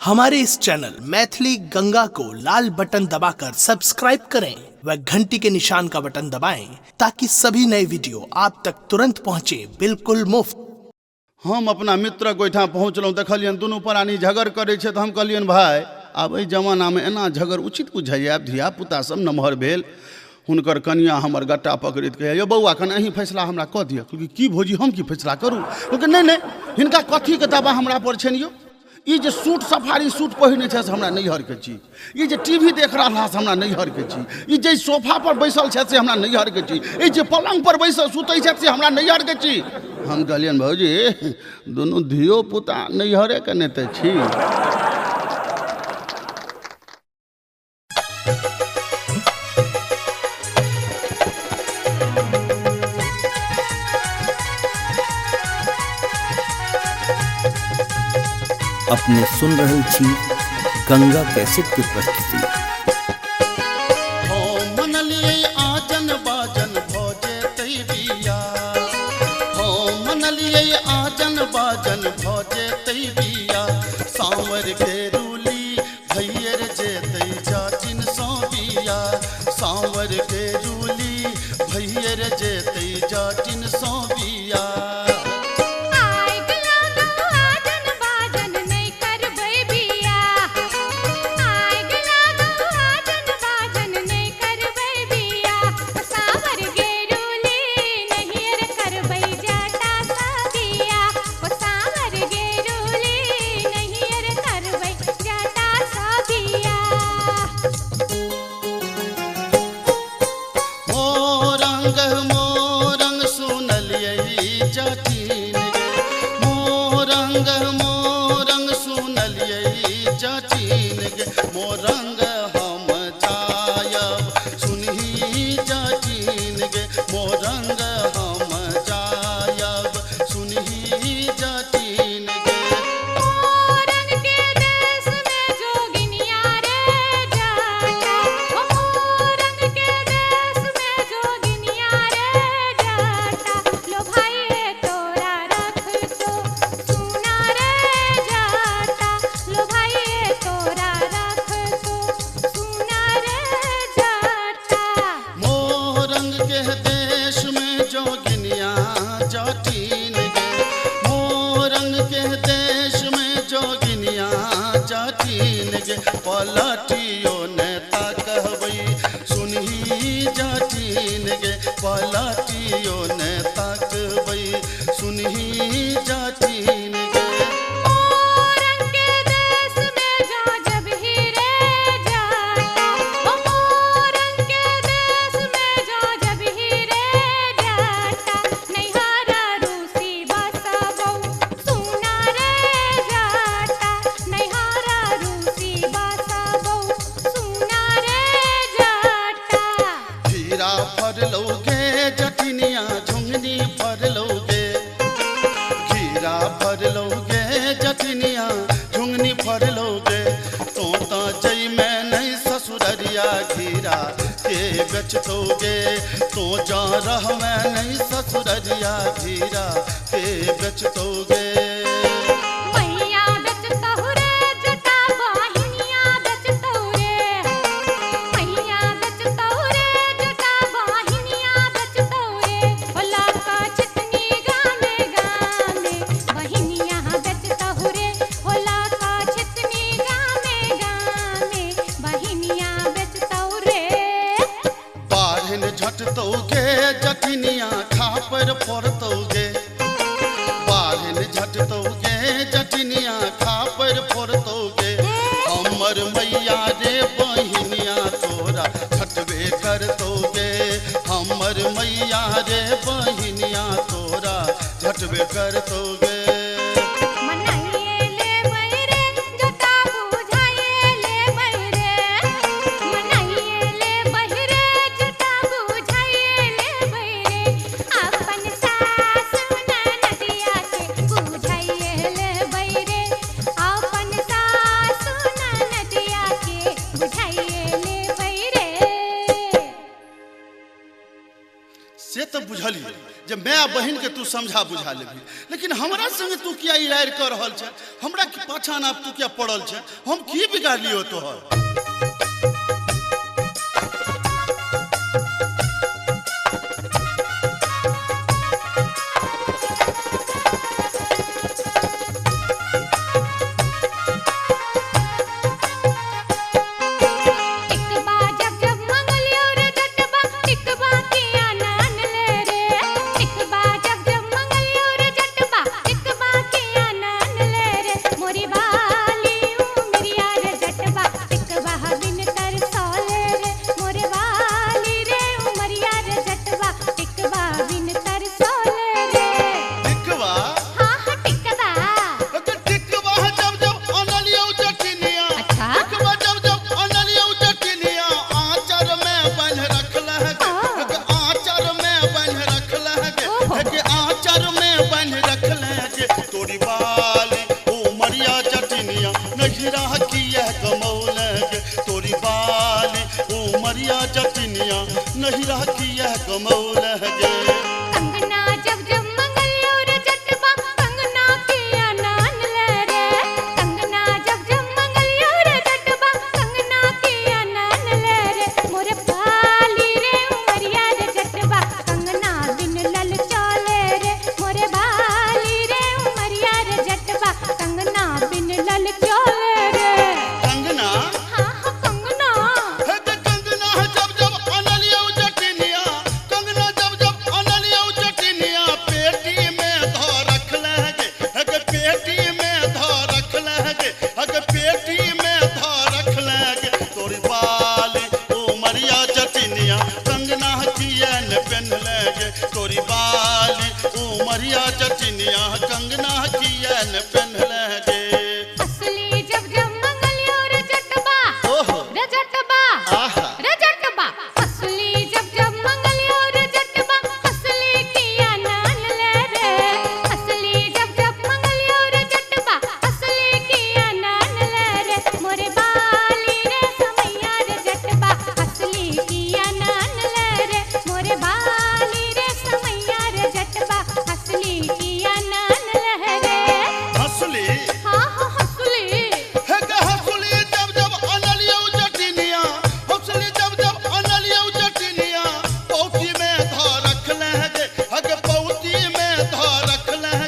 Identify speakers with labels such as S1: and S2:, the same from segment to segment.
S1: हमारे इस चैनल मैथिली गंगा को लाल बटन दबाकर सब्सक्राइब करें व घंटी के निशान का बटन दबाएं ताकि सभी नए वीडियो आप तक तुरंत पहुंचे बिल्कुल मुफ्त।
S2: हम अपना मित्र गोइठा पहुँचलहुँ, देखलियन दुनू प्राणी झगड़ करे छे, तो हम कहलियन भाई आब एहि जमाना में एना झगड़ उचित बुझाइए। धिया पुता सब नमहर भेल, हुनकर कनिया हमर गट्टा पकड़ित कहे यौ बौआ कने अहीं फैसला हमरा कऽ दिअ। क्योंकि की भौजी हम की फैसला करूँ? क्योंकि नहीं हिनका कथी के दबा हमरा पर छनि यौ। ये जे सूट सफारी सूट पहिने छै से हमरा नैहर के छी, ये जे टीवी देख रहा से हमरा नैहर के छी, ये जे सोफा पर बैसल छै से हमरा नैहर के छी, ये जे पलंग पर बैसल सुतै छै से हमरा नैहर के छी। हम कहलियन भौजी दुनू धियो पुता नैहरे के ने ते छी।
S3: अपने सुन रहे छी गंगा कैसेट की प्रस्तुति।
S2: आजन बाजन भोजे तई बिया, मनलिए आजन बाजन भोजे तई बिया, सांवर के रूली भैयर जे तई जाटिन सो बिया, सांवर के रूली भैयर जे तई जाटिन सो बिया। मोरंग सुनलिए जाटिन गे, मोरंग सुनलिए जाटिन गे, मोरंग हम जायब सुनही जाटिन गे, मोरंग हम जायब सुनही जाटिन गे। पलटियो नेता कहबै सुनही जाटिन गे, पलटियो नेता कहबै सुनही जाटिन गे। फरलोगे जटिनिया झुंगनी फरलोगे, घीरा फरलोगे जटिनिया झुंगनी फरलोगे, तो जई में नहीं ससुररिया घीरा के बेचतोगे, तो जा रह में नहीं ससुररिया घीरा के बेचतोगे। झटतोगे जटिनिया खापर फोड़तोगे, बाहन झटतोगे जटिनिया खापर फोड़तोगे, हमर मैया रे बहिनिया तोरा झटबे करतोगे, हमर मैया रे बहिनिया तोरा झटबे करतोगे। से तो बुझलिए जे मैं बहन के तू समझा बुझा लेबी, लेकिन हमरा संगे तू किया इरार कर रहल छ, हमरा की पाछा ना तू किया पड़ल छ, हम की बिगाड़ लियो तोहर। नहीं रह किया कमौल है
S4: कंगना जब जब मंगलियो रे जटबा कंगना के आनंद ले रे, कंगना जब जब मंगलियो रे जटबा कंगना के आनंद ले रे, मोरे बाली रे उमरिया रे जटबा कंगना बिन लल चले रे, मोरे बाली रे उमरिया रे जटबा कंगना बिन लल चले रे।
S2: कंगना
S4: हाँ हाँ कंगना
S2: है ते कंगना जब जब अनलियो जटनिया, कंगना जब जब अनलियो जटनिया पेटी में धो रखले है के पेटी में धो रखले है के पेटी में धो रखले के तोरी बाली उमरिया जटनिया कंगना किया न पहनले गे, तोरी बाली उमरिया जटनिया कंगना किया न पहनले गे।
S4: असली जब जब मंगलियो रे जटबा
S2: ओहो
S4: रे जटबा
S2: आहा
S4: रे जटबा, असली जब जब मंगलियो रे जटबा असली किया नान ले रे, असली जब जब मंगलियो रे जटबा असली किया नान ले रे, मोरे बाली रे समैया रे जटबा असली किया नान ले रे, मोरे बाली रे समैया रे जटबा असली किया नान ले रे।
S2: हंसली
S4: हाँ हाँ हंसली
S2: है के हंसली जब जब अनलियो जटनिया, हंसली जब जब अनलियो जटनिया पौती में धो रखले है के पौती में धो रखले है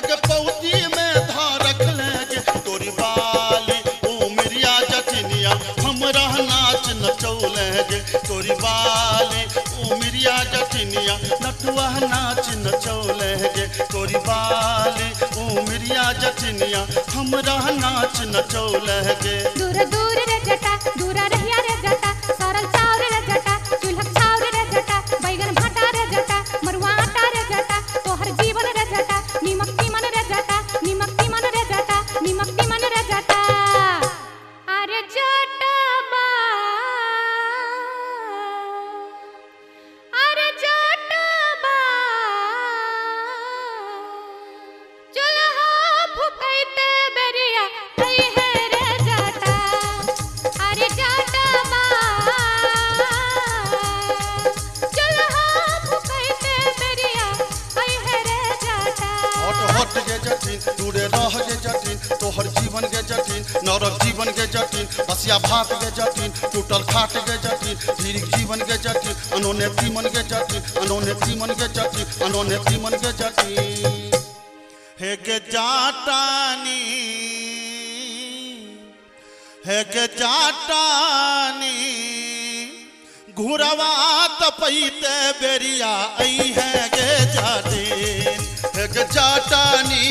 S2: के पौती में धो रखले है तोरी बाली उमरिया जटनिया हमरा नाच नचौले है, तोरी बाली उमरिया जटनिया नटुआ नाच नचौले है, तोरी बाली उमरिया जटनिया हमरा नाच नचौले है।
S4: दूर दूर रे जटा दूरा रहिया रे जटा, सरल चाउर रे जटा चूल्हा छाउर रे जटा, बैगन भाटा रे जटा मरुआ आटा रे जटा, तोहर जीवन रे जटा नीमक तीमन रे जटा, नीमक तीमन रे जटा, नीमक तीमन रे जटा। अरे जटबा अरे जटबा चूल्हा फुकैते बेरिया आई है रे जटा, अरे जटबा चूल्हा फुकैते बेरिया आई है रे जटा।
S2: हट हट के जटिन दूरे रह के जटिन, तोहर जीवन के जटिन नरक जीवन के जटिन, बसिया भात के जटिन टूटल खाट के जटिन, धीरिक जीवन के जटिन अनोने तीमन के जटिन, अनोने तीमन के जटिन, अनोने तीमन के जटिन। हे के जाटानी है के जाटानी घुरवा तपैते बेरिया आई है गे जाटिन, है के जाटानी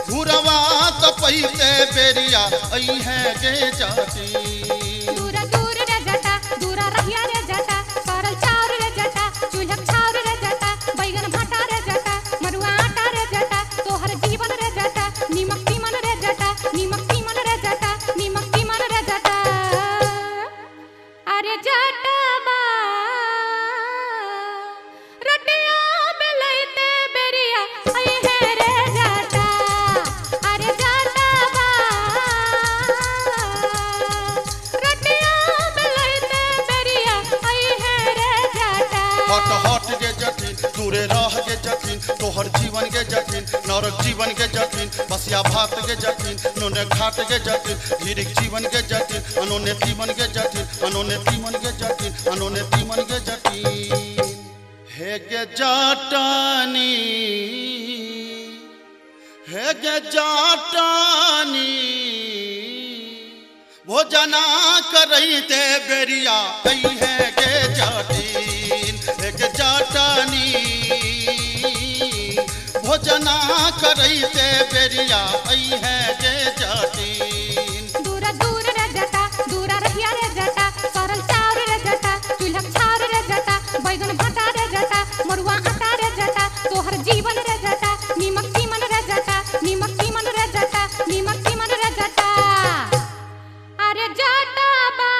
S2: घुरवा तपैते बेरिया आई है गे जाटिन।
S4: दूरा दूर रे जटा दूरा रहिया रे जटा, सरल चाउर रे जटा चूल्हा छाउर रे जटा, बैगन भाटा रे जटा मरुआ आटा रे जटा, तोहर जीवन रे जटा नीमक तीमन रे जटा, नीमक तीमन रे जटा, नीमक तीमन रे जटा। अरे जटबा रोटिया बेलैते बेरिया आई है रे जटा, अरे जटबा
S2: के जटिन नरक जीवन के जटिन बसिया भात के जटिन नोने घाट के जटिन धीरिक जीवन के जटिन अनोने तीमन के जटिन अनोने तीमन के जटिन अनोने तीमन के जटिन हे गे जाटानी हे गे जाटानी भोजना करई ते बेरिया कई है गे जाटीन हे गे जाटानी भोजना करई ते बेरिया कई है गे जाटीन
S4: दूरा दूर रे जटा दूरा रहिया रे जटा सरल चाउर रे जटा चूल्हा छाउर रे जटा बैगन भाटा रे जटा मरुआ आटा रे जटा तोहर जीवन रे जटा नीमक तीमन रे जटा नीमक तीमन रे जटा नीमक तीमन रे जटा अरे जटा बा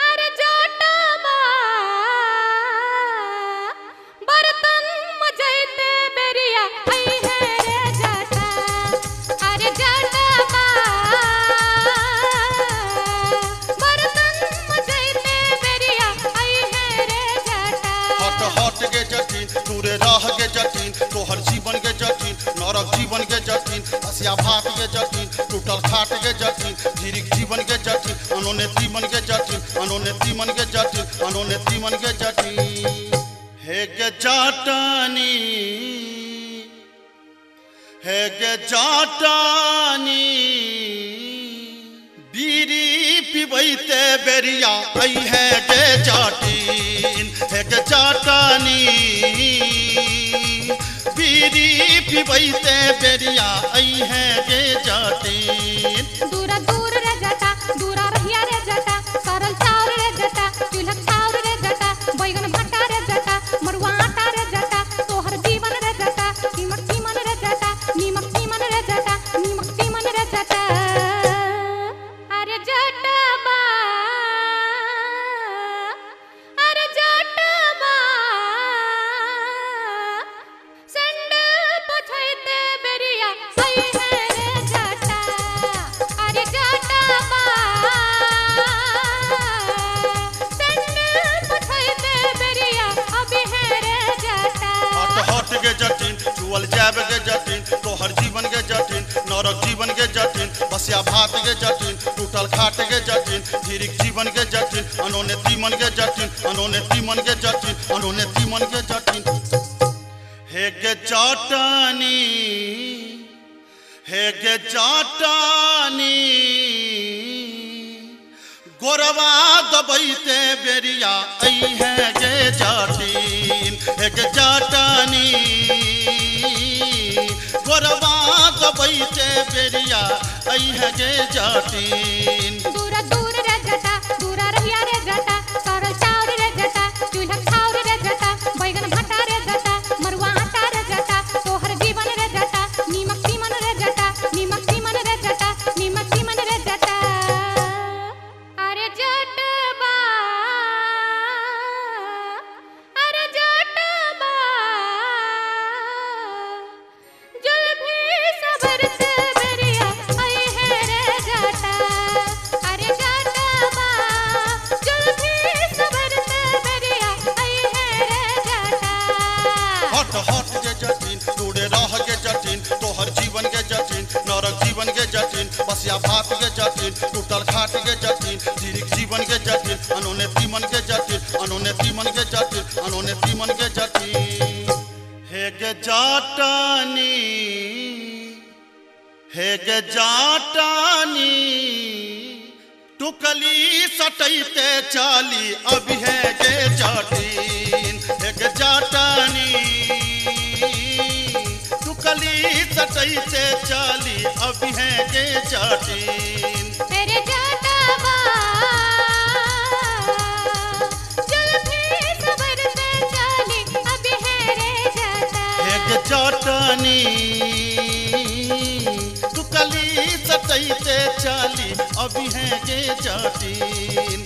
S4: अरे जटा बा बर्तन मजैते बेरिया आई है रे जटा अरे जटा बा बर्तन मजैते बेरिया आई है रे जटा
S2: हट हट के जटिन दूरे रह के जटिन तोहर जीवन के जटिन नरक जीवन के जटिन हसिया भात के जटिन टूटल खाट के जटिन धीरिक जीवन के जटिन अनोने तीमन के जटिन अनोने तीमन के जटिन अनोने तीमन के जटिन हे गे जाटानी हे गे जाटानी बीरी पिबैते बेरिया आई है गे जाटीन हे गे जाटानी बीरी पिबैते बेरिया आई है गे जाटीन
S4: दूरा दूर रे जटा दूरा रहिया रे जटा सरल चाउर रे जटा चूल्हा छाउर रे जटा बैगन भाटा रे जटा मरुआ आटा रे जटा तोहर जीवन रे जटा नीमक तीमन रे जटा नीमक तीमन रे जटा नीमक तीमन रे जटा अरे जटा बा अरे जटा बा संडल पछैते बेरिया आई है रे जटा अरे जटा बा संडल पछैते बेरिया अभी है रे जटा
S2: हट हट के जटिन चुअल जाब के जटिन तोहर जीवन के जटिन नरक जीवन के जटिन बसिया भात के जटिन टूटल खाट के जटिन धीरिक जीवन के जटिन अनोने तीमन के जटिन अनोने तीमन के जटिन अनोने तीमन के जटिन हे गे जाटानी हे गे जाटानी गोरवा दबैते बेरिया आई है गे जाटीन हे गे जाटानी गोरवा दबैते बेरिया आई है गे जाटीन
S4: दूरा दूर रे जटा दूरा रहिया रे जटा सरल चाउर रे जटा चूल्हा छाउर रे जटा बैगन भाटा रे जटा मरुआ आटा रे जटा तोहर जीवन रे जटा नीमक तीमन रे जटा नीमक तीमन रे जटा नीमक तीमन रे जटा अरे जटबा अरे जटबा जुल्फी सबर से बेरिया आई है रे जटा अरे जटबा जुल्फी सबर से बेरिया आई है रे जटा
S2: हट हट के जटिन दूरे रह के जटिन तोहर जीवन के जटिन नरक जीवन के जटिन बसिया भात के जटिन टूटल खाट के जटिन धीरिक जीवन के जटिन अनोने तीमन के जटिन अनोने तीमन के जटिन अनोने तीमन के जटिन हे गे जाटानी हे गे जाटानी टुकली सटैते चाली अभी है गे जाटीन हे गे जाटानी टुकली सटैते चाली अभी है गे जाटीन
S4: तेरे जटबा जुल्फी सबर से चाली अभी है रे जटा
S2: हे गे जाटानी टुकली सटैते चाली अभी है गे जाटीन